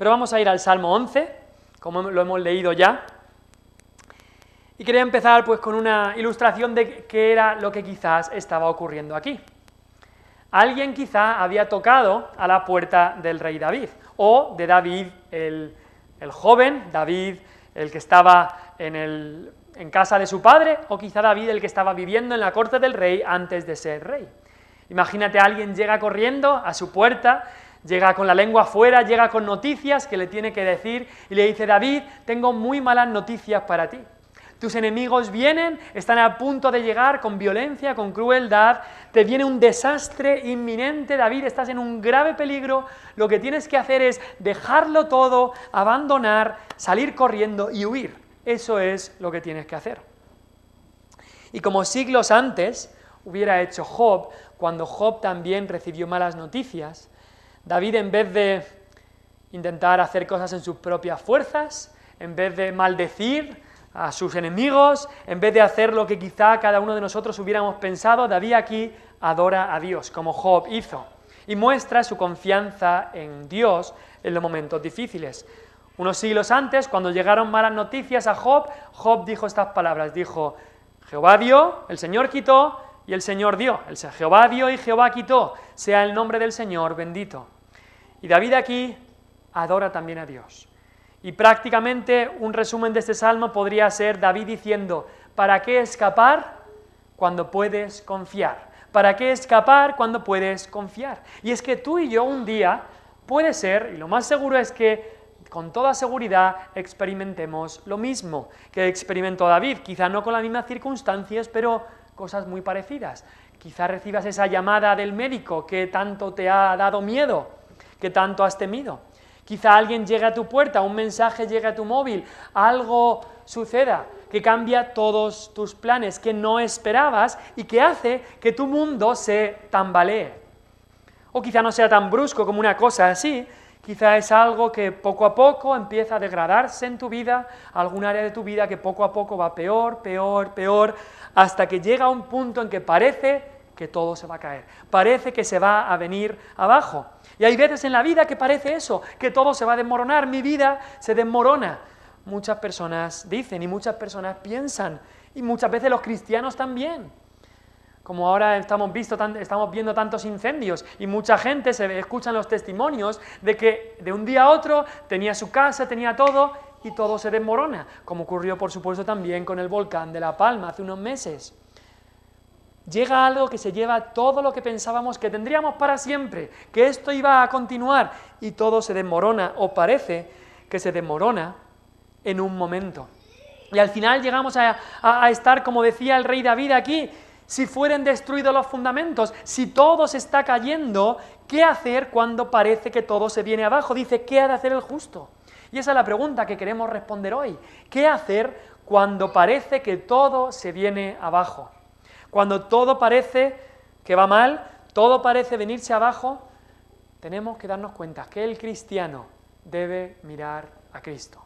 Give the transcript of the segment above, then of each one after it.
Pero vamos a ir al Salmo 11, como lo hemos leído ya. Y quería empezar pues con una ilustración de qué era lo que quizás estaba ocurriendo aquí. Alguien quizá había tocado a la puerta del rey David, o de David el joven, David el que estaba en casa de su padre, o quizá David el que estaba viviendo en la corte del rey antes de ser rey. Imagínate, alguien llega corriendo a su puerta, llega con la lengua afuera, llega con noticias que le tiene que decir, y le dice: David, tengo muy malas noticias para ti. Tus enemigos vienen, están a punto de llegar con violencia, con crueldad, te viene un desastre inminente, David, estás en un grave peligro, lo que tienes que hacer es dejarlo todo, abandonar, salir corriendo y huir. Eso es lo que tienes que hacer. Y como siglos antes hubiera hecho Job, cuando Job también recibió malas noticias, David, en vez de intentar hacer cosas en sus propias fuerzas, en vez de maldecir a sus enemigos, en vez de hacer lo que quizá cada uno de nosotros hubiéramos pensado, David aquí adora a Dios, como Job hizo, y muestra su confianza en Dios en los momentos difíciles. Unos siglos antes, cuando llegaron malas noticias a Job, Job dijo estas palabras, dijo: Jehová dio, el Señor quitó, y el Señor dio. Jehová dio y Jehová quitó, sea el nombre del Señor bendito. Y David aquí adora también a Dios. Y prácticamente un resumen de este salmo podría ser David diciendo: ¿para qué escapar cuando puedes confiar? ¿Para qué escapar cuando puedes confiar? Y es que tú y yo un día puede ser, y lo más seguro es que con toda seguridad experimentemos lo mismo que experimentó David, quizá no con las mismas circunstancias, pero cosas muy parecidas. Quizá recibas esa llamada del médico que tanto te ha dado miedo, que tanto has temido. Quizá alguien llegue a tu puerta, un mensaje llegue a tu móvil, algo suceda que cambia todos tus planes, que no esperabas y que hace que tu mundo se tambalee. O quizá no sea tan brusco como una cosa así, quizá es algo que poco a poco empieza a degradarse en tu vida, algún área de tu vida que poco a poco va peor, peor, peor, hasta que llega un punto en que parece que todo se va a caer, parece que se va a venir abajo. Y hay veces en la vida que parece eso, que todo se va a desmoronar, mi vida se desmorona. Muchas personas dicen y muchas personas piensan, y muchas veces los cristianos también. Como ahora estamos viendo tantos incendios y mucha gente se escuchan los testimonios de que de un día a otro tenía su casa, tenía todo y todo se desmorona, como ocurrió por supuesto también con el volcán de La Palma hace unos meses. Llega algo que se lleva todo lo que pensábamos que tendríamos para siempre, que esto iba a continuar y todo se desmorona o parece que se desmorona en un momento. Y al final llegamos a estar, como decía el rey David aquí: si fueren destruidos los fundamentos, si todo se está cayendo, ¿qué hacer cuando parece que todo se viene abajo? Dice: ¿qué ha de hacer el justo? Y esa es la pregunta que queremos responder hoy. ¿Qué hacer cuando parece que todo se viene abajo? Cuando todo parece que va mal, todo parece venirse abajo, tenemos que darnos cuenta que el cristiano debe mirar a Cristo.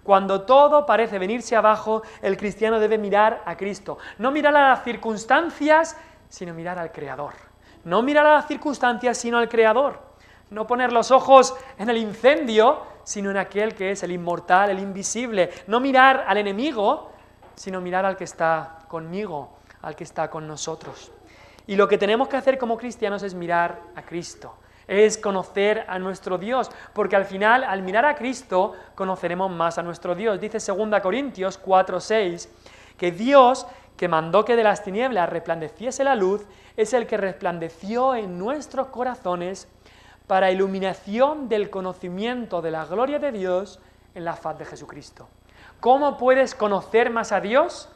Cuando todo parece venirse abajo, el cristiano debe mirar a Cristo. No mirar a las circunstancias, sino mirar al Creador. No mirar a las circunstancias, sino al Creador. No poner los ojos en el incendio, sino en aquel que es el inmortal, el invisible. No mirar al enemigo, sino mirar al que está conmigo, al que está con nosotros. Y lo que tenemos que hacer como cristianos es mirar a Cristo, es conocer a nuestro Dios, porque al final, al mirar a Cristo, conoceremos más a nuestro Dios. Dice 2 Corintios 4:6, que Dios, que mandó que de las tinieblas resplandeciese la luz, es el que resplandeció en nuestros corazones para iluminación del conocimiento de la gloria de Dios en la faz de Jesucristo. ¿Cómo puedes conocer más a Dios?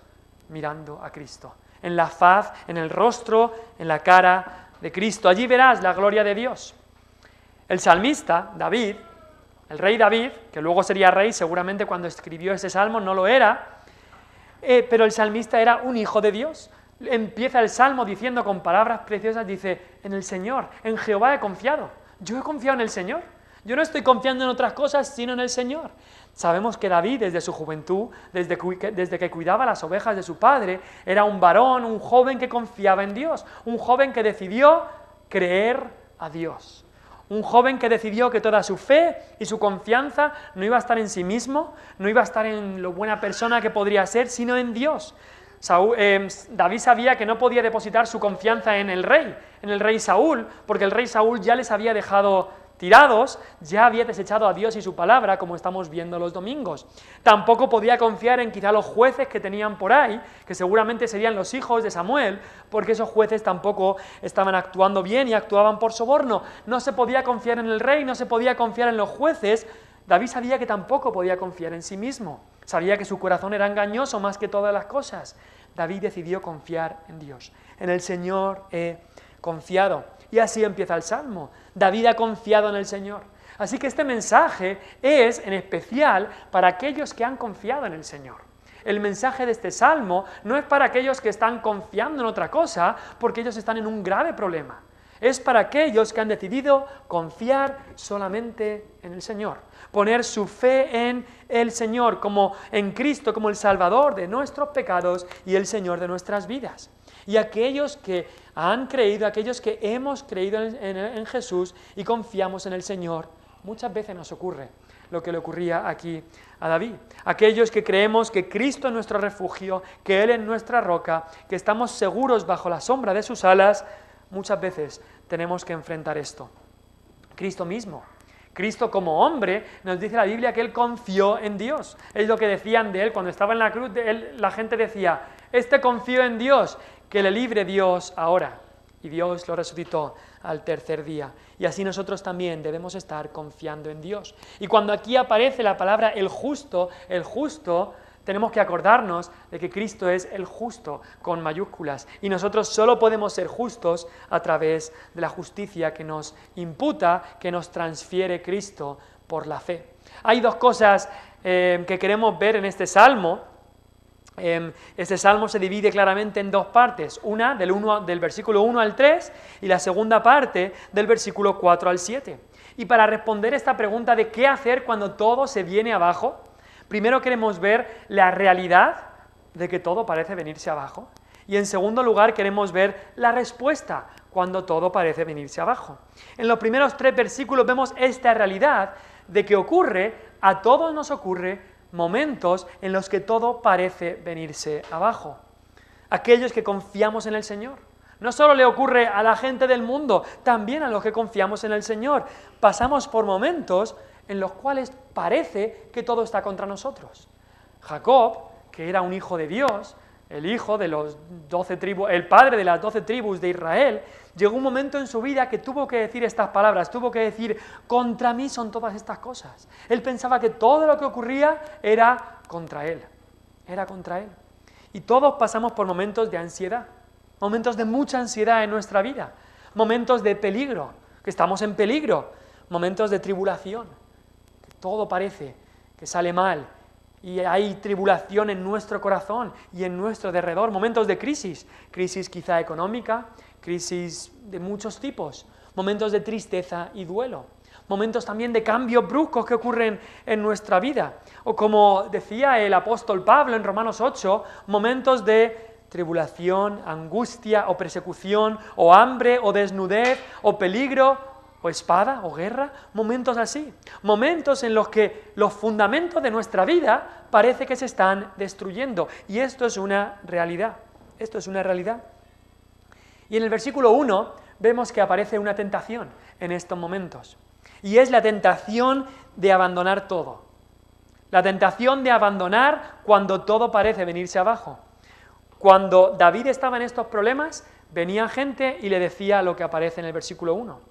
Mirando a Cristo, en la faz, en el rostro, en la cara de Cristo. Allí verás la gloria de Dios. El salmista, David, el rey David, que luego sería rey, seguramente cuando escribió ese salmo no lo era, pero el salmista era un hijo de Dios. Empieza el salmo diciendo con palabras preciosas, dice: en el Señor, en Jehová he confiado. Yo he confiado en el Señor. Yo no estoy confiando en otras cosas, sino en el Señor. Sabemos que David, desde su juventud, desde que cuidaba las ovejas de su padre, era un varón, un joven que confiaba en Dios, un joven que decidió creer a Dios, Un joven que decidió que toda su fe y su confianza no iba a estar en sí mismo, no iba a estar en lo buena persona que podría ser, sino en Dios. David sabía que no podía depositar su confianza en el rey Saúl, porque el rey Saúl ya les había dejado tirados, ya había desechado a Dios y su palabra, como estamos viendo los domingos. Tampoco podía confiar en quizá los jueces que tenían por ahí, que seguramente serían los hijos de Samuel, porque esos jueces tampoco estaban actuando bien y actuaban por soborno. No se podía confiar en el rey, no se podía confiar en los jueces. David sabía que tampoco podía confiar en sí mismo. Sabía que su corazón era engañoso más que todas las cosas. David decidió confiar en Dios. En el Señor he confiado. Y así empieza el Salmo. David ha confiado en el Señor. Así que este mensaje es en especial para aquellos que han confiado en el Señor. El mensaje de este Salmo no es para aquellos que están confiando en otra cosa, porque ellos están en un grave problema. Es para aquellos que han decidido confiar solamente en el Señor, poner su fe en el Señor, como en Cristo, como el Salvador de nuestros pecados y el Señor de nuestras vidas. Y aquellos que han creído, aquellos que hemos creído en Jesús y confiamos en el Señor, muchas veces nos ocurre lo que le ocurría aquí a David. Aquellos que creemos que Cristo es nuestro refugio, que Él es nuestra roca, que estamos seguros bajo la sombra de sus alas, muchas veces tenemos que enfrentar esto. Cristo mismo, Cristo como hombre, nos dice la Biblia que Él confió en Dios. Es lo que decían de Él cuando estaba en la cruz. La gente decía, confió en Dios, que le libre Dios ahora. Y Dios lo resucitó al tercer día. Y así nosotros también debemos estar confiando en Dios. Y cuando aquí aparece la palabra el justo, tenemos que acordarnos de que Cristo es el justo con mayúsculas y nosotros solo podemos ser justos a través de la justicia que nos imputa, que nos transfiere Cristo por la fe. Hay dos cosas que queremos ver en este salmo. Este salmo se divide claramente en dos partes, una del versículo 1 al 3 y la segunda parte del versículo 4 al 7. Y para responder esta pregunta de qué hacer cuando todo se viene abajo, primero queremos ver la realidad de que todo parece venirse abajo y en segundo lugar queremos ver la respuesta cuando todo parece venirse abajo. En los primeros 3 versículos vemos esta realidad de que a todos nos ocurre momentos en los que todo parece venirse abajo. Aquellos que confiamos en el Señor. No solo le ocurre a la gente del mundo, también a los que confiamos en el Señor. Pasamos por momentos en los cuales parece que todo está contra nosotros. Jacob, que era un hijo de Dios, el hijo de los 12 tribus, el padre de las 12 tribus de Israel, llegó un momento en su vida que tuvo que decir estas palabras, tuvo que decir, contra mí son todas estas cosas. Él pensaba que todo lo que ocurría era contra él. Y todos pasamos por momentos de ansiedad, momentos de mucha ansiedad en nuestra vida, momentos de peligro, que estamos en peligro, momentos de tribulación, que todo parece que sale mal, y hay tribulación en nuestro corazón y en nuestro derredor, momentos de crisis quizá económica, crisis de muchos tipos, momentos de tristeza y duelo, momentos también de cambios bruscos que ocurren en nuestra vida, o como decía el apóstol Pablo en Romanos 8, momentos de tribulación, angustia o persecución, o hambre o desnudez, o peligro, o espada, o guerra, momentos así, momentos en los que los fundamentos de nuestra vida parece que se están destruyendo, y esto es una realidad, Y en el versículo 1 vemos que aparece una tentación en estos momentos, y es la tentación de abandonar todo, la tentación de abandonar cuando todo parece venirse abajo. Cuando David estaba en estos problemas, venía gente y le decía lo que aparece en el versículo 1.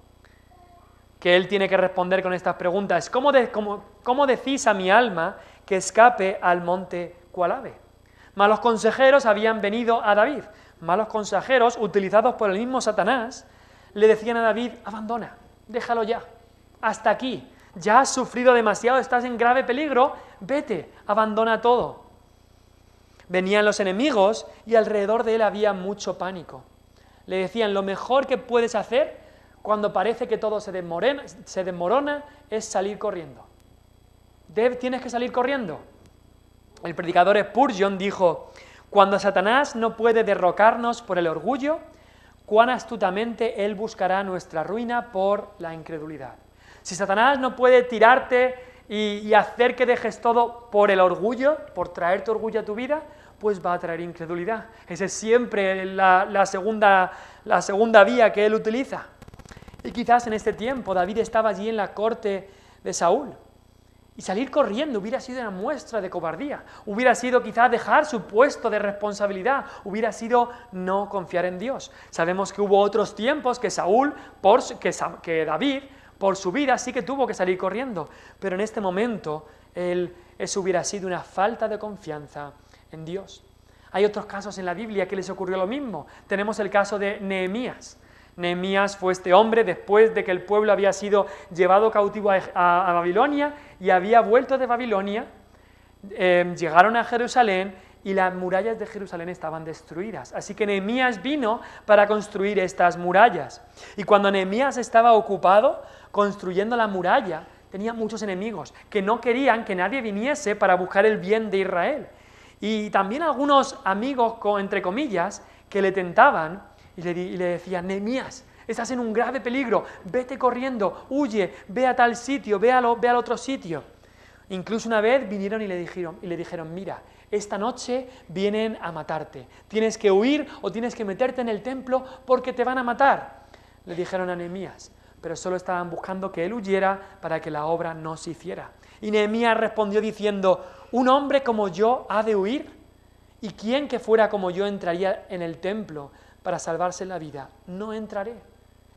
Que él tiene que responder con estas preguntas. ¿Cómo decís a mi alma que escape al monte cual ave? Malos consejeros habían venido a David. Malos consejeros, utilizados por el mismo Satanás, le decían a David, abandona, déjalo ya, hasta aquí, ya has sufrido demasiado, estás en grave peligro, vete, abandona todo. Venían los enemigos y alrededor de él había mucho pánico. Le decían, lo mejor que puedes hacer cuando parece que todo se desmorona, es salir corriendo. Tienes que salir corriendo. El predicador Spurgeon dijo, cuando Satanás no puede derrocarnos por el orgullo, cuán astutamente él buscará nuestra ruina por la incredulidad. Si Satanás no puede tirarte y hacer que dejes todo por el orgullo, por traerte orgullo a tu vida, pues va a traer incredulidad. Esa es siempre la segunda vía que él utiliza. Y quizás en este tiempo David estaba allí en la corte de Saúl. Y salir corriendo hubiera sido una muestra de cobardía, hubiera sido quizás dejar su puesto de responsabilidad, hubiera sido no confiar en Dios. Sabemos que hubo otros tiempos que que David, por su vida, sí que tuvo que salir corriendo, pero en este momento eso hubiera sido una falta de confianza en Dios. Hay otros casos en la Biblia que les ocurrió lo mismo. Tenemos el caso de Nehemías. Nehemías fue este hombre después de que el pueblo había sido llevado cautivo a Babilonia y había vuelto de Babilonia, llegaron a Jerusalén y las murallas de Jerusalén estaban destruidas. Así que Nehemías vino para construir estas murallas. Y cuando Nehemías estaba ocupado construyendo la muralla, tenía muchos enemigos que no querían que nadie viniese para buscar el bien de Israel. Y también algunos amigos, entre comillas, que le tentaban y le decían: Nehemías, estás en un grave peligro, vete corriendo, huye, ve a tal sitio, ve al otro sitio. Incluso una vez vinieron y le dijeron: mira, esta noche vienen a matarte, tienes que huir o tienes que meterte en el templo porque te van a matar. Le dijeron a Nehemías, pero solo estaban buscando que él huyera para que la obra no se hiciera. Y Nehemías respondió diciendo: ¿un hombre como yo ha de huir? ¿Y quién que fuera como yo entraría en el templo para salvarse la vida? No entraré.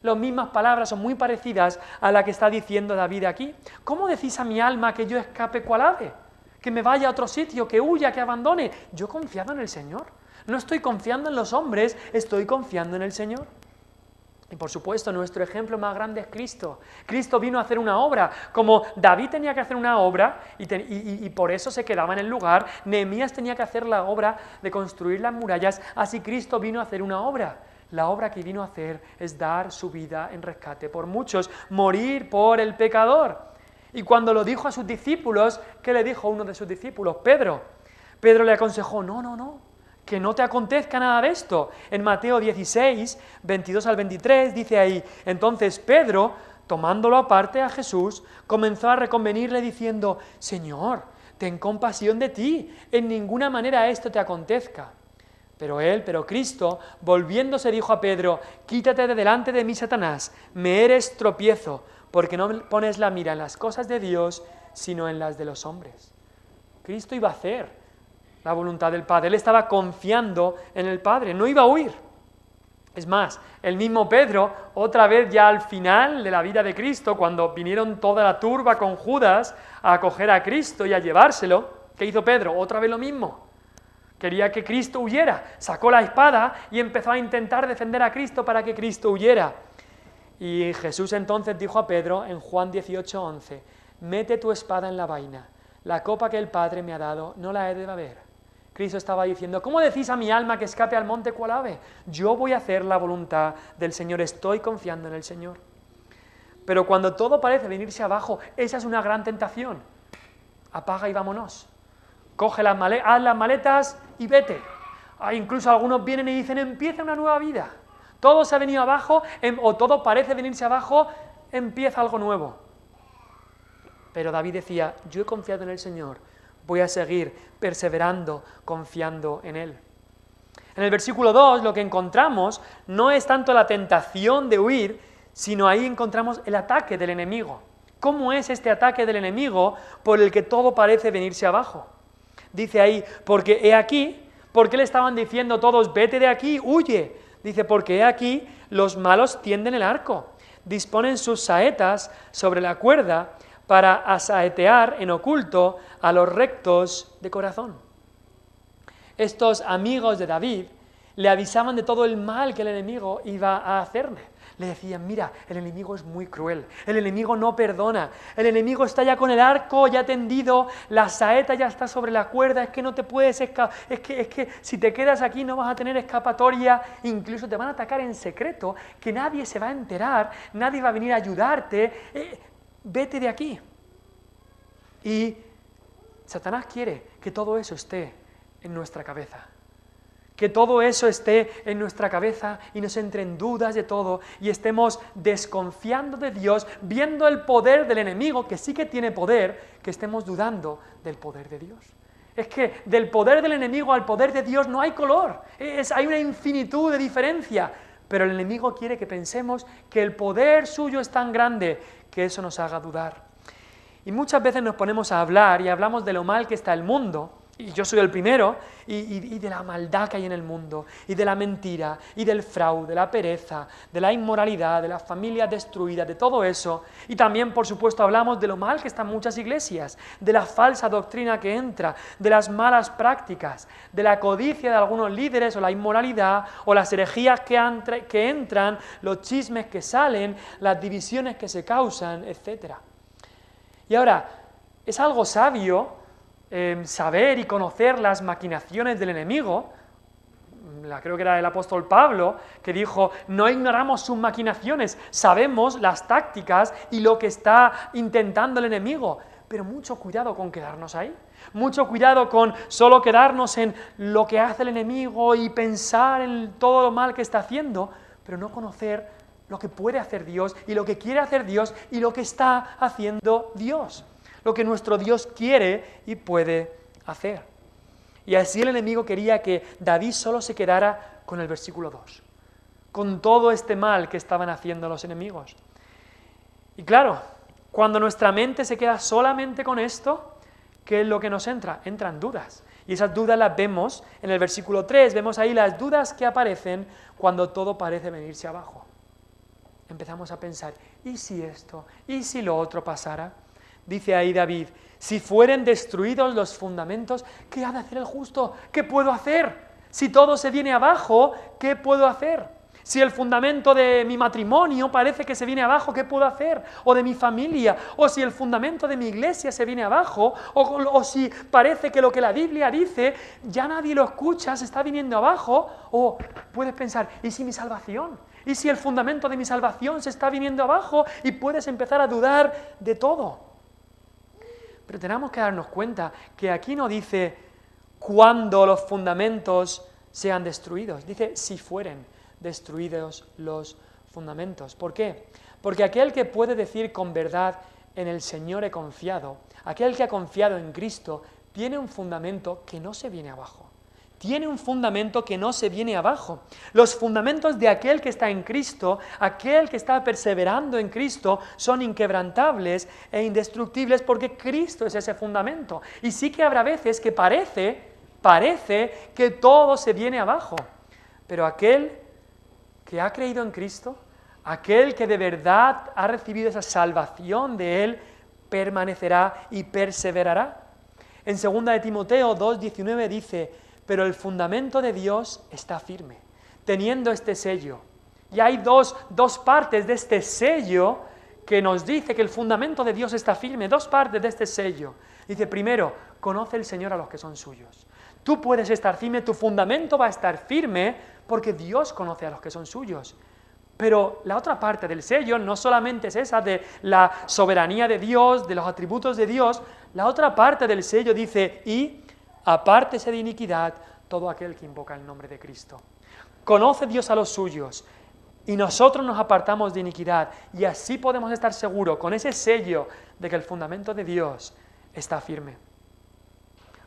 Las mismas palabras son muy parecidas a la que está diciendo David aquí. ¿Cómo decís a mi alma que yo escape cual ave? Que me vaya a otro sitio, que huya, que abandone. Yo he confiado en el Señor. No estoy confiando en los hombres, estoy confiando en el Señor. Y por supuesto, nuestro ejemplo más grande es Cristo. Cristo vino a hacer una obra. Como David tenía que hacer una obra y por eso se quedaba en el lugar, Nehemías tenía que hacer la obra de construir las murallas, así Cristo vino a hacer una obra. La obra que vino a hacer es dar su vida en rescate por muchos, morir por el pecador. Y cuando lo dijo a sus discípulos, ¿qué le dijo uno de sus discípulos? Pedro. Pedro le aconsejó: no, que no te acontezca nada de esto. En Mateo 16, 22 al 23, dice ahí: entonces Pedro, tomándolo aparte a Jesús, comenzó a reconvenirle diciendo: Señor, ten compasión de ti, en ninguna manera esto te acontezca. Pero Cristo, volviéndose, dijo a Pedro: quítate de delante de mí, Satanás, me eres tropiezo, porque no pones la mira en las cosas de Dios, sino en las de los hombres. Cristo iba a hacer la voluntad del Padre, él estaba confiando en el Padre, no iba a huir. Es más, el mismo Pedro, otra vez ya al final de la vida de Cristo, cuando vinieron toda la turba con Judas a acoger a Cristo y a llevárselo, ¿qué hizo Pedro? Otra vez lo mismo. Quería que Cristo huyera, sacó la espada y empezó a intentar defender a Cristo para que Cristo huyera. Y Jesús entonces dijo a Pedro en Juan 18:11: mete tu espada en la vaina, la copa que el Padre me ha dado no la he de beber. Cristo estaba diciendo: ¿cómo decís a mi alma que escape al monte cual ave? Yo voy a hacer la voluntad del Señor, estoy confiando en el Señor. Pero cuando todo parece venirse abajo, esa es una gran tentación. Apaga y vámonos. Coge haz las maletas y vete. Incluso algunos vienen y dicen: empieza una nueva vida. Todo se ha venido abajo, o todo parece venirse abajo, empieza algo nuevo. Pero David decía: yo he confiado en el Señor, voy a seguir perseverando, confiando en Él. En el versículo 2 lo que encontramos no es tanto la tentación de huir, sino ahí encontramos el ataque del enemigo. ¿Cómo es este ataque del enemigo por el que todo parece venirse abajo? Dice ahí: porque he aquí, ¿por qué le estaban diciendo todos: vete de aquí, huye? Dice: porque he aquí, los malos tienden el arco, disponen sus saetas sobre la cuerda para asaetear en oculto a los rectos de corazón. Estos amigos de David le avisaban de todo el mal que el enemigo iba a hacerle. Le decían: mira, el enemigo es muy cruel, el enemigo no perdona, el enemigo está ya con el arco ya tendido, la saeta ya está sobre la cuerda, es que no te puedes escapar, es que si te quedas aquí no vas a tener escapatoria, incluso te van a atacar en secreto, que nadie se va a enterar, nadie va a venir a ayudarte, vete de aquí. Y Satanás quiere que todo eso esté en nuestra cabeza. que todo eso esté en nuestra cabeza y nos entre en dudas de todo y estemos desconfiando de Dios, viendo el poder del enemigo, que sí que tiene poder, que estemos dudando del poder de Dios. Es que del poder del enemigo al poder de Dios no hay color, hay una infinitud de diferencia, pero el enemigo quiere que pensemos que el poder suyo es tan grande que eso nos haga dudar. Y muchas veces nos ponemos a hablar y hablamos de lo mal que está el mundo, y yo soy el primero, y de la maldad que hay en el mundo, y de la mentira, y del fraude, de la pereza, de la inmoralidad, de las familias destruidas, de todo eso. Y también, por supuesto, hablamos de lo mal que están muchas iglesias, de la falsa doctrina que entra, de las malas prácticas, de la codicia de algunos líderes, o la inmoralidad, o las herejías que entran, los chismes que salen, las divisiones que se causan, etc. Y ahora, es algo sabio saber y conocer las maquinaciones del enemigo. Creo que era el apóstol Pablo que dijo, no ignoramos sus maquinaciones, sabemos las tácticas y lo que está intentando el enemigo, pero mucho cuidado con quedarnos ahí, mucho cuidado con solo quedarnos en lo que hace el enemigo y pensar en todo lo mal que está haciendo, pero no conocer lo que puede hacer Dios y lo que quiere hacer Dios y lo que está haciendo Dios, lo que nuestro Dios quiere y puede hacer. Y así el enemigo quería que David solo se quedara con el versículo 2, con todo este mal que estaban haciendo los enemigos. Y claro, cuando nuestra mente se queda solamente con esto, ¿qué es lo que nos entra? Entran dudas. Y esas dudas las vemos en el versículo 3, vemos ahí las dudas que aparecen cuando todo parece venirse abajo. Empezamos a pensar, ¿y si esto? ¿Y si lo otro pasara? Dice ahí David, si fueren destruidos los fundamentos, ¿qué ha de hacer el justo? ¿Qué puedo hacer? Si todo se viene abajo, ¿qué puedo hacer? Si el fundamento de mi matrimonio parece que se viene abajo, ¿qué puedo hacer? O de mi familia, o si el fundamento de mi iglesia se viene abajo, o si parece que lo que la Biblia dice ya nadie lo escucha, se está viniendo abajo, o puedes pensar, ¿y si mi salvación? ¿Y si el fundamento de mi salvación se está viniendo abajo? Y puedes empezar a dudar de todo. Pero tenemos que darnos cuenta que aquí no dice cuando los fundamentos sean destruidos, dice si fueren destruidos los fundamentos. ¿Por qué? Porque aquel que puede decir con verdad en el Señor he confiado, aquel que ha confiado en Cristo, tiene un fundamento que no se viene abajo. Tiene un fundamento que no se viene abajo. Los fundamentos de aquel que está en Cristo, aquel que está perseverando en Cristo, son inquebrantables e indestructibles porque Cristo es ese fundamento. Y sí que habrá veces que parece que todo se viene abajo. Pero aquel que ha creído en Cristo, aquel que de verdad ha recibido esa salvación de Él, permanecerá y perseverará. En 2 de Timoteo 2:19 dice, pero el fundamento de Dios está firme, teniendo este sello. Y hay dos partes de este sello que nos dice que el fundamento de Dios está firme, dos partes de este sello. Dice, primero, conoce el Señor a los que son suyos. Tú puedes estar firme, tu fundamento va a estar firme porque Dios conoce a los que son suyos. Pero la otra parte del sello no solamente es esa de la soberanía de Dios, de los atributos de Dios, la otra parte del sello dice, y apártese de iniquidad todo aquel que invoca el nombre de Cristo. Conoce Dios a los suyos y nosotros nos apartamos de iniquidad y así podemos estar seguros con ese sello de que el fundamento de Dios está firme.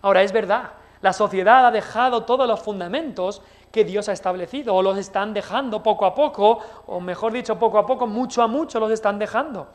Ahora, es verdad, la sociedad ha dejado todos los fundamentos que Dios ha establecido o los están dejando poco a poco, o mejor dicho, poco a poco, mucho a mucho los están dejando.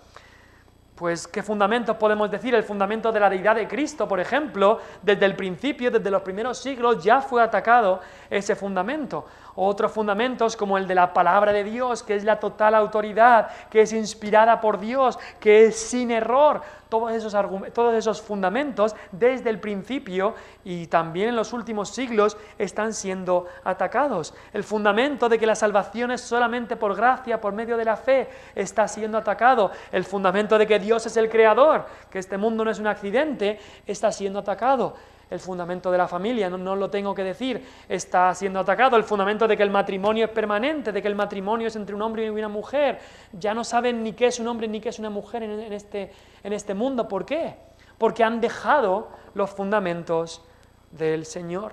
Pues, ¿qué fundamentos podemos decir? El fundamento de la deidad de Cristo, por ejemplo, desde el principio, desde los primeros siglos, ya fue atacado ese fundamento. Otros fundamentos como el de la palabra de Dios, que es la total autoridad, que es inspirada por Dios, que es sin error. Todos esos fundamentos, desde el principio y también en los últimos siglos, están siendo atacados. El fundamento de que la salvación es solamente por gracia, por medio de la fe, está siendo atacado. El fundamento de que Dios es el creador, que este mundo no es un accidente, está siendo atacado. El fundamento de la familia, no lo tengo que decir, está siendo atacado. El fundamento de que el matrimonio es permanente, de que el matrimonio es entre un hombre y una mujer. Ya no saben ni qué es un hombre ni qué es una mujer en este mundo. ¿Por qué? Porque han dejado los fundamentos del Señor.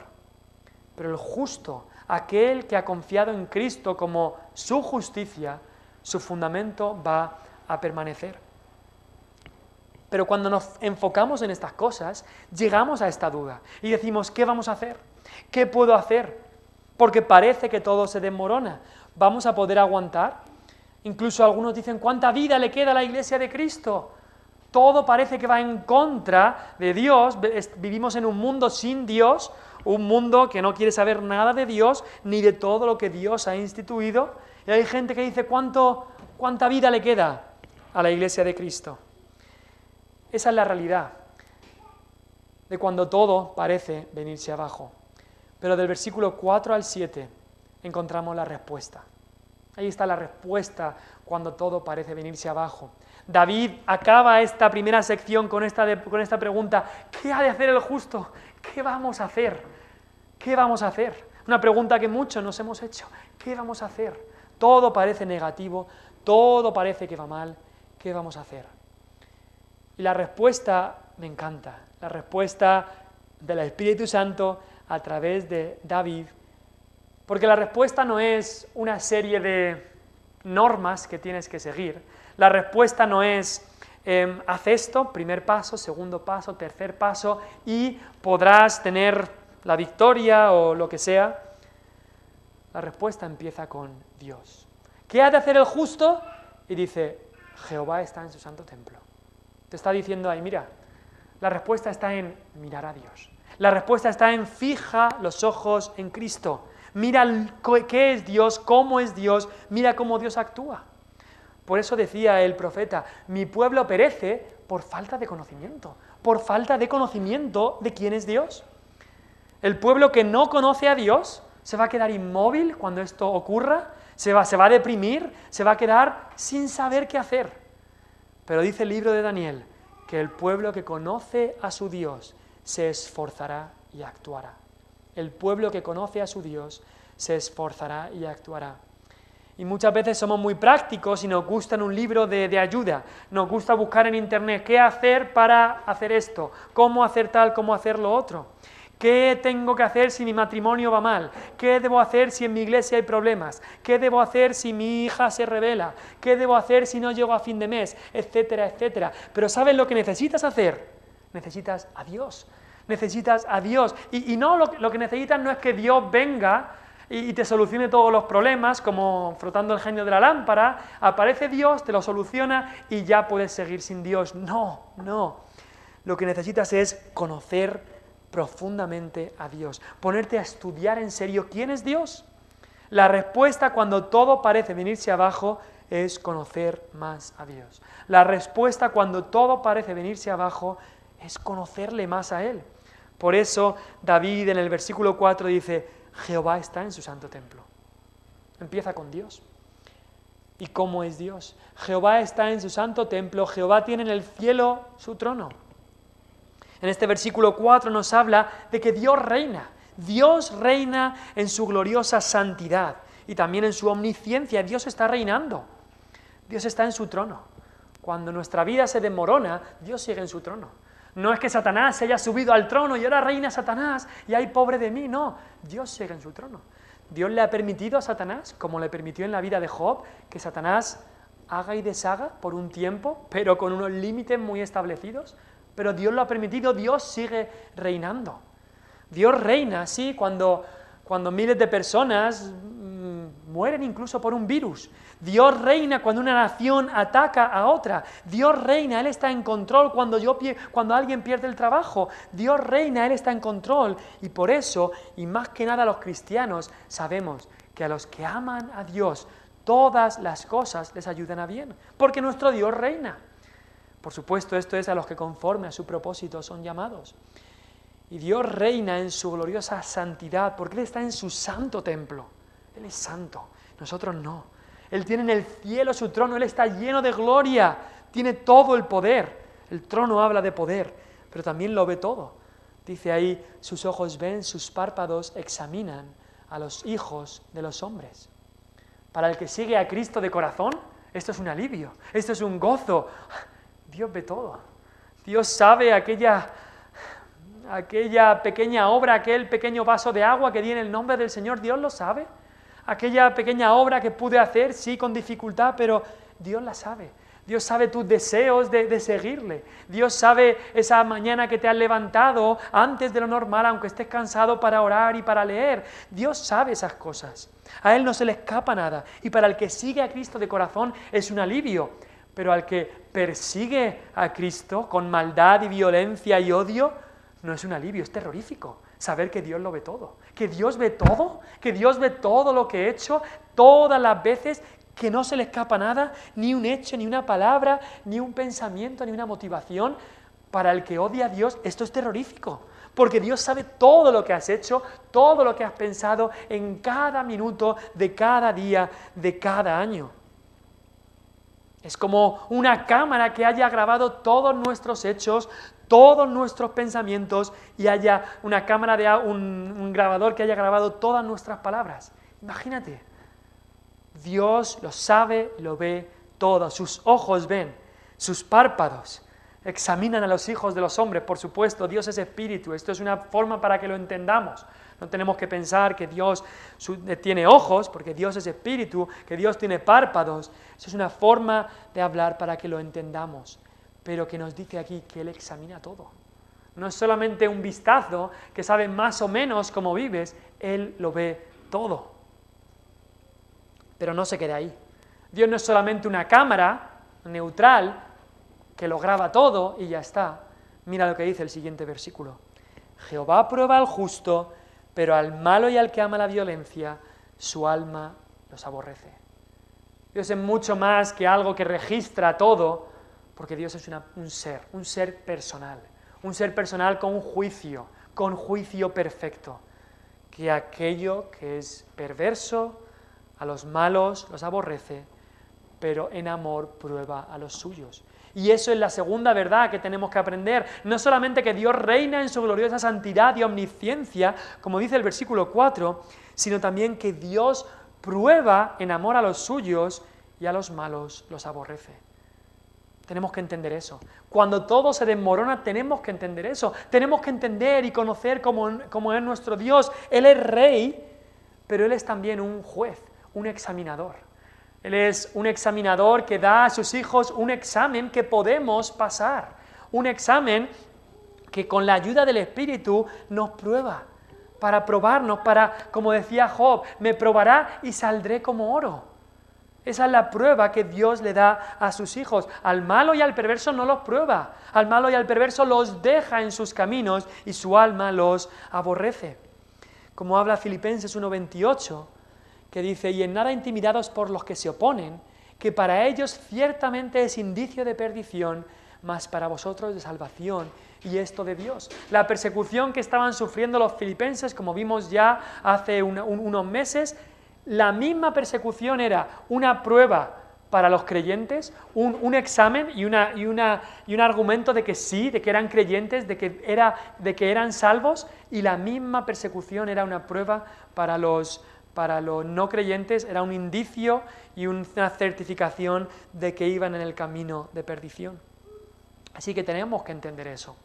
Pero el justo, aquel que ha confiado en Cristo como su justicia, su fundamento va a permanecer. Pero cuando nos enfocamos en estas cosas, llegamos a esta duda y decimos, ¿qué vamos a hacer? ¿Qué puedo hacer? Porque parece que todo se desmorona. ¿Vamos a poder aguantar? Incluso algunos dicen, ¿cuánta vida le queda a la Iglesia de Cristo? Todo parece que va en contra de Dios. Vivimos en un mundo sin Dios, un mundo que no quiere saber nada de Dios, ni de todo lo que Dios ha instituido. Y hay gente que dice, ¿cuánta vida le queda a la Iglesia de Cristo? Esa es la realidad de cuando todo parece venirse abajo. Pero del versículo 4 al 7 encontramos la respuesta. Ahí está la respuesta cuando todo parece venirse abajo. David acaba esta primera sección con esta pregunta, ¿qué ha de hacer el justo? ¿Qué vamos a hacer? ¿Qué vamos a hacer? Una pregunta que muchos nos hemos hecho. ¿Qué vamos a hacer? Todo parece negativo, todo parece que va mal. ¿Qué vamos a hacer? Y la respuesta me encanta, la respuesta del Espíritu Santo a través de David, porque la respuesta no es una serie de normas que tienes que seguir, la respuesta no es haz esto, primer paso, segundo paso, tercer paso, y podrás tener la victoria o lo que sea. La respuesta empieza con Dios. ¿Qué ha de hacer el justo? Y dice, Jehová está en su santo templo. Te está diciendo ahí, mira, la respuesta está en mirar a Dios. La respuesta está en fija los ojos en Cristo. Mira qué es Dios, cómo es Dios, mira cómo Dios actúa. Por eso decía el profeta, mi pueblo perece por falta de conocimiento de quién es Dios. El pueblo que no conoce a Dios se va a quedar inmóvil cuando esto ocurra, se va a deprimir, se va a quedar sin saber qué hacer. Pero dice el libro de Daniel que el pueblo que conoce a su Dios se esforzará y actuará. El pueblo que conoce a su Dios se esforzará y actuará. Y muchas veces somos muy prácticos y nos gusta un libro de ayuda. Nos gusta buscar en internet qué hacer para hacer esto, cómo hacer tal, cómo hacer lo otro. ¿Qué tengo que hacer si mi matrimonio va mal? ¿Qué debo hacer si en mi iglesia hay problemas? ¿Qué debo hacer si mi hija se rebela? ¿Qué debo hacer si no llego a fin de mes? Etcétera, etcétera. Pero ¿sabes lo que necesitas hacer? Necesitas a Dios. Necesitas a Dios. Y no lo que necesitas no es que Dios venga y te solucione todos los problemas, como frotando el genio de la lámpara. Aparece Dios, te lo soluciona y ya puedes seguir sin Dios. No. Lo que necesitas es conocer profundamente a Dios, ponerte a estudiar en serio quién es Dios. La respuesta cuando todo parece venirse abajo es conocer más a Dios. La respuesta cuando todo parece venirse abajo es conocerle más a Él. Por eso David en el versículo 4 dice, Jehová está en su santo templo. Empieza con Dios. ¿Y cómo es Dios? Jehová está en su santo templo, Jehová tiene en el cielo su trono. En este versículo 4 nos habla de que Dios reina en su gloriosa santidad y también en su omnisciencia. Dios está reinando, Dios está en su trono. Cuando nuestra vida se desmorona, Dios sigue en su trono. No es que Satanás se haya subido al trono y ahora reina Satanás y ay, pobre de mí, no, Dios sigue en su trono. Dios le ha permitido a Satanás, como le permitió en la vida de Job, que Satanás haga y deshaga por un tiempo, pero con unos límites muy establecidos. Pero Dios lo ha permitido, Dios sigue reinando. Dios reina, sí, cuando miles de personas mueren incluso por un virus. Dios reina cuando una nación ataca a otra. Dios reina, Él está en control cuando alguien pierde el trabajo. Dios reina, Él está en control. Y por eso, y más que nada a los cristianos, sabemos que a los que aman a Dios, todas las cosas les ayudan a bien. Porque nuestro Dios reina. Por supuesto, esto es a los que conforme a su propósito son llamados. Y Dios reina en su gloriosa santidad, porque Él está en su santo templo. Él es santo, nosotros no. Él tiene en el cielo su trono, Él está lleno de gloria, tiene todo el poder. El trono habla de poder, pero también lo ve todo. Dice ahí, sus ojos ven, sus párpados examinan a los hijos de los hombres. Para el que sigue a Cristo de corazón, esto es un alivio, esto es un gozo. Dios ve todo. Dios sabe aquella aquella pequeña obra, aquel pequeño vaso de agua que di en el nombre del Señor, Dios lo sabe. Aquella pequeña obra que pude hacer, sí, con dificultad, pero Dios la sabe. Dios sabe tus deseos de seguirle. Dios sabe esa mañana que te has levantado antes de lo normal, aunque estés cansado, para orar y para leer. Dios sabe esas cosas. A Él no se le escapa nada. Y para el que sigue a Cristo de corazón es un alivio. Pero al que persigue a Cristo con maldad y violencia y odio, no es un alivio, es terrorífico. Saber que Dios lo ve todo. Que Dios ve todo. Que Dios ve todo lo que he hecho, todas las veces, que no se le escapa nada, ni un hecho, ni una palabra, ni un pensamiento, ni una motivación. Para el que odia a Dios, esto es terrorífico, porque Dios sabe todo lo que has hecho, todo lo que has pensado en cada minuto de cada día, de cada año. Es como una cámara que haya grabado todos nuestros hechos, todos nuestros pensamientos, y haya una cámara, un grabador que haya grabado todas nuestras palabras. Imagínate. Dios lo sabe, lo ve todo, sus ojos ven, sus párpados examinan a los hijos de los hombres, por supuesto. Dios es espíritu, esto es una forma para que lo entendamos. No tenemos que pensar que Dios tiene ojos, porque Dios es espíritu, que Dios tiene párpados. Eso es una forma de hablar para que lo entendamos, pero que nos dice aquí que Él examina todo. No es solamente un vistazo que sabe más o menos cómo vives, Él lo ve todo. Pero no se queda ahí. Dios no es solamente una cámara neutral que lo graba todo y ya está. Mira lo que dice el siguiente versículo. Jehová prueba al justo, pero al malo y al que ama la violencia, su alma los aborrece. Dios es mucho más que algo que registra todo, porque Dios es un ser personal con juicio perfecto, que aquello que es perverso, a los malos los aborrece, pero en amor prueba a los suyos. Y eso es la segunda verdad que tenemos que aprender. No solamente que Dios reina en su gloriosa santidad y omnisciencia, como dice el versículo 4, sino también que Dios prueba en amor a los suyos y a los malos los aborrece. Tenemos que entender eso. Cuando todo se desmorona, tenemos que entender eso. Tenemos que entender y conocer cómo es nuestro Dios. Él es rey, pero Él es también un juez, un examinador. Él es un examinador que da a sus hijos un examen que podemos pasar. Un examen que con la ayuda del Espíritu nos prueba. Para probarnos, como decía Job, me probará y saldré como oro. Esa es la prueba que Dios le da a sus hijos. Al malo y al perverso no los prueba. Al malo y al perverso los deja en sus caminos y su alma los aborrece. Como habla Filipenses 1:28, que dice, y en nada intimidados por los que se oponen, que para ellos ciertamente es indicio de perdición, mas para vosotros de salvación, y esto de Dios. La persecución que estaban sufriendo los filipenses, como vimos ya hace unos meses, la misma persecución era una prueba para los creyentes, un examen y un argumento de que sí, de que eran creyentes, de que eran salvos, y la misma persecución era una prueba para los no creyentes, era un indicio y una certificación de que iban en el camino de perdición. Así que tenemos que entender eso.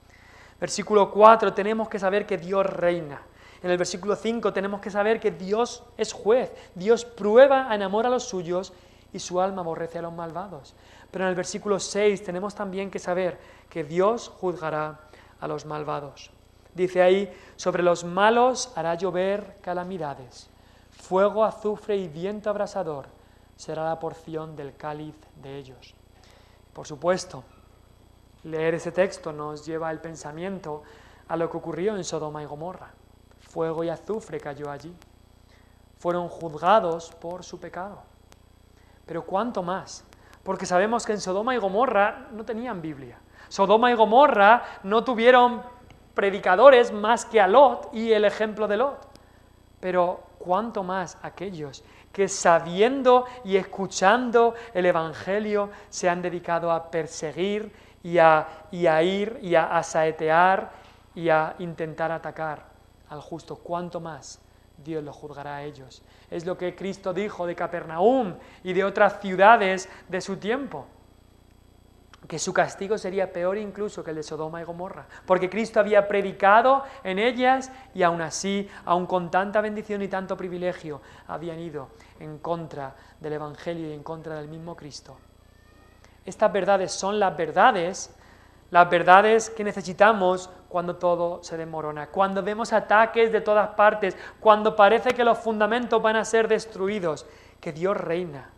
Versículo 4, tenemos que saber que Dios reina. En el versículo 5 tenemos que saber que Dios es juez. Dios prueba, enamora a los suyos y su alma aborrece a los malvados. Pero en el versículo 6 tenemos también que saber que Dios juzgará a los malvados. Dice ahí, sobre los malos hará llover calamidades. Fuego, azufre y viento abrasador será la porción del cáliz de ellos. Por supuesto, leer ese texto nos lleva el pensamiento a lo que ocurrió en Sodoma y Gomorra. Fuego y azufre cayó allí. Fueron juzgados por su pecado. Pero ¿cuánto más? Porque sabemos que en Sodoma y Gomorra no tenían Biblia. Sodoma y Gomorra no tuvieron predicadores más que a Lot y el ejemplo de Lot. Pero ¿cuánto más aquellos que sabiendo y escuchando el Evangelio se han dedicado a perseguir y a ir y a saetear y a intentar atacar al justo? ¿Cuánto más Dios los juzgará a ellos? Es lo que Cristo dijo de Capernaum y de otras ciudades de su tiempo. que su castigo sería peor incluso que el de Sodoma y Gomorra, porque Cristo había predicado en ellas y aún así, aún con tanta bendición y tanto privilegio, habían ido en contra del Evangelio y en contra del mismo Cristo. Estas verdades son las verdades que necesitamos cuando todo se desmorona, cuando vemos ataques de todas partes, cuando parece que los fundamentos van a ser destruidos, que Dios reina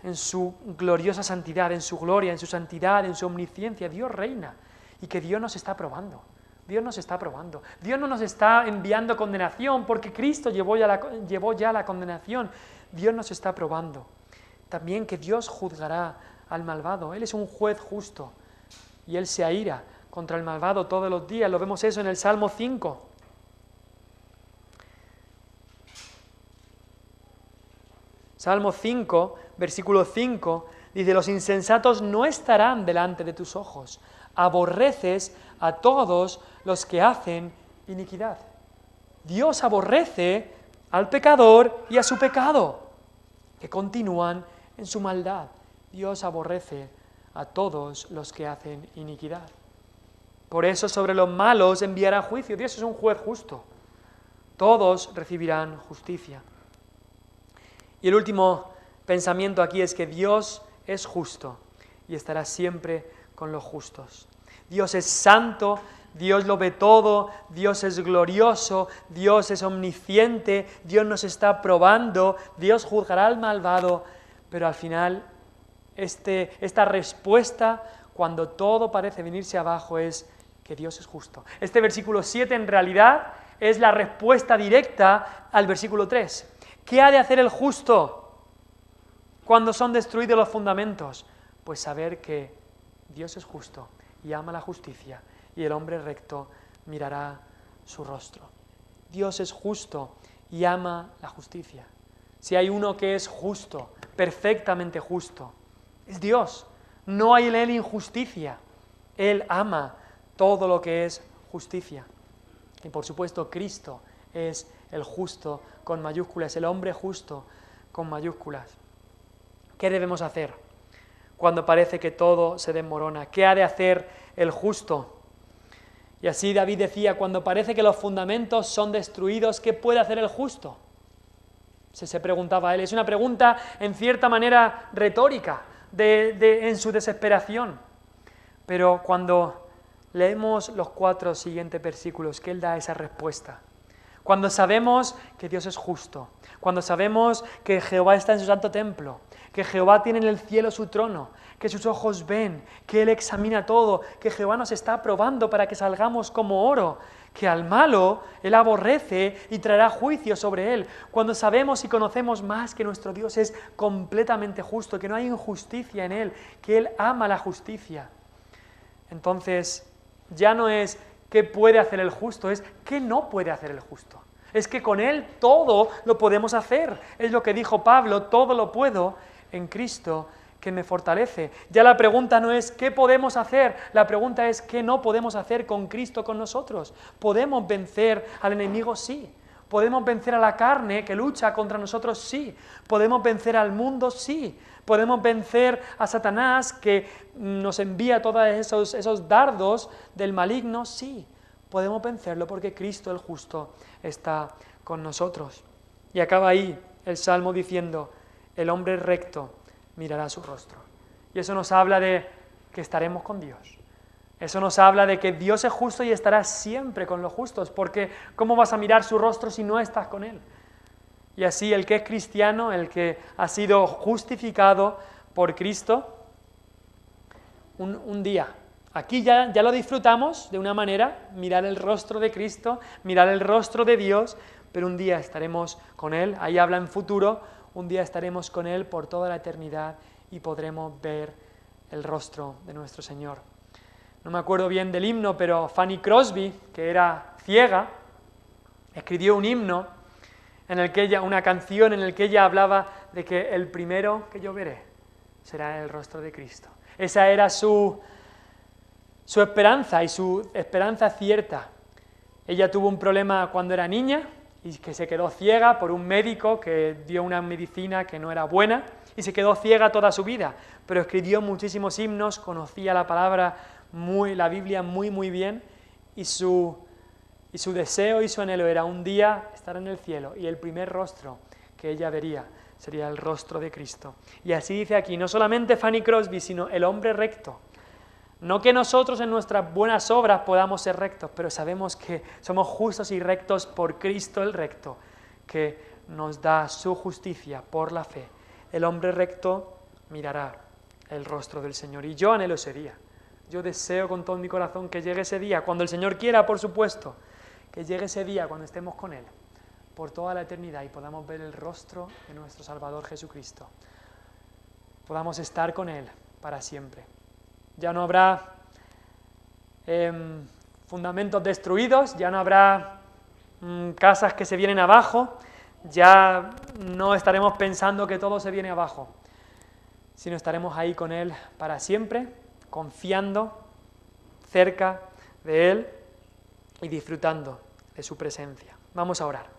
en su gloriosa santidad, en su gloria, en su santidad, en su omnisciencia. Dios reina y que Dios nos está probando. Dios nos está probando. Dios no nos está enviando condenación porque Cristo llevó ya la condenación. Dios nos está probando. También que Dios juzgará al malvado. Él es un juez justo y Él se aira contra el malvado todos los días. Lo vemos eso en el Salmo 5. Salmo 5, versículo 5, dice: los insensatos no estarán delante de tus ojos, aborreces a todos los que hacen iniquidad. Dios aborrece al pecador y a su pecado, que continúan en su maldad. Dios aborrece a todos los que hacen iniquidad. Por eso sobre los malos enviará juicio. Dios es un juez justo. Todos recibirán justicia. Y el último pensamiento aquí es que Dios es justo y estará siempre con los justos. Dios es santo, Dios lo ve todo, Dios es glorioso, Dios es omnisciente, Dios nos está probando, Dios juzgará al malvado, pero al final esta respuesta, cuando todo parece venirse abajo, es que Dios es justo. Este versículo 7 en realidad es la respuesta directa al versículo 3. ¿Qué ha de hacer el justo cuando son destruidos los fundamentos? Pues saber que Dios es justo y ama la justicia, y el hombre recto mirará su rostro. Dios es justo y ama la justicia. Si hay uno que es justo, perfectamente justo, es Dios. No hay en Él injusticia. Él ama todo lo que es justicia. Y por supuesto, Cristo es el justo con mayúsculas, el hombre justo con mayúsculas. ¿Qué debemos hacer cuando parece que todo se desmorona? ¿Qué ha de hacer el justo? Y así David decía: cuando parece que los fundamentos son destruidos, ¿qué puede hacer el justo? Se preguntaba él. Es una pregunta en cierta manera retórica, en su desesperación. Pero cuando leemos los 4 siguientes versículos, que él da esa respuesta. Cuando sabemos que Dios es justo, cuando sabemos que Jehová está en su santo templo, que Jehová tiene en el cielo su trono, que sus ojos ven, que Él examina todo, que Jehová nos está probando para que salgamos como oro, que al malo Él aborrece y traerá juicio sobre él. Cuando sabemos y conocemos más que nuestro Dios es completamente justo, que no hay injusticia en Él, que Él ama la justicia, entonces ya no es ¿qué puede hacer el justo? Es ¿qué no puede hacer el justo? Es que con Él todo lo podemos hacer. Es lo que dijo Pablo: todo lo puedo en Cristo que me fortalece. Ya la pregunta no es ¿qué podemos hacer? La pregunta es ¿qué no podemos hacer con Cristo con nosotros? ¿Podemos vencer al enemigo? Sí. ¿Podemos vencer a la carne que lucha contra nosotros? Sí. ¿Podemos vencer al mundo? Sí. ¿Podemos vencer a Satanás que nos envía todos esos dardos del maligno? Sí. Podemos vencerlo porque Cristo el justo está con nosotros. Y acaba ahí el Salmo diciendo: el hombre recto mirará su rostro. Y eso nos habla de que estaremos con Dios. Eso nos habla de que Dios es justo y estará siempre con los justos, porque ¿cómo vas a mirar su rostro si no estás con Él? Y así el que es cristiano, el que ha sido justificado por Cristo, un día, aquí ya lo disfrutamos de una manera, mirar el rostro de Cristo, mirar el rostro de Dios, pero un día estaremos con Él, ahí habla en futuro, un día estaremos con Él por toda la eternidad y podremos ver el rostro de nuestro Señor. No me acuerdo bien del himno, pero Fanny Crosby, que era ciega, escribió un himno, una canción en la que ella hablaba de que el primero que yo veré será el rostro de Cristo. Esa era su esperanza y su esperanza cierta. Ella tuvo un problema cuando era niña y que se quedó ciega por un médico que dio una medicina que no era buena y se quedó ciega toda su vida, pero escribió muchísimos himnos, conocía la palabra, la Biblia muy bien, y su deseo y su anhelo era un día estar en el cielo, y el primer rostro que ella vería sería el rostro de Cristo. Y así dice aquí, no solamente Fanny Crosby, sino el hombre recto. No que nosotros en nuestras buenas obras podamos ser rectos, pero sabemos que somos justos y rectos por Cristo el recto, que nos da su justicia por la fe. El hombre recto mirará el rostro del Señor, y yo anhelo ese día. Yo deseo con todo mi corazón que llegue ese día, cuando el Señor quiera, por supuesto, que llegue ese día cuando estemos con Él por toda la eternidad y podamos ver el rostro de nuestro Salvador Jesucristo. Podamos estar con Él para siempre. Ya no habrá fundamentos destruidos, ya no habrá casas que se vienen abajo, ya no estaremos pensando que todo se viene abajo, sino estaremos ahí con Él para siempre, confiando cerca de Él y disfrutando de su presencia. Vamos a orar.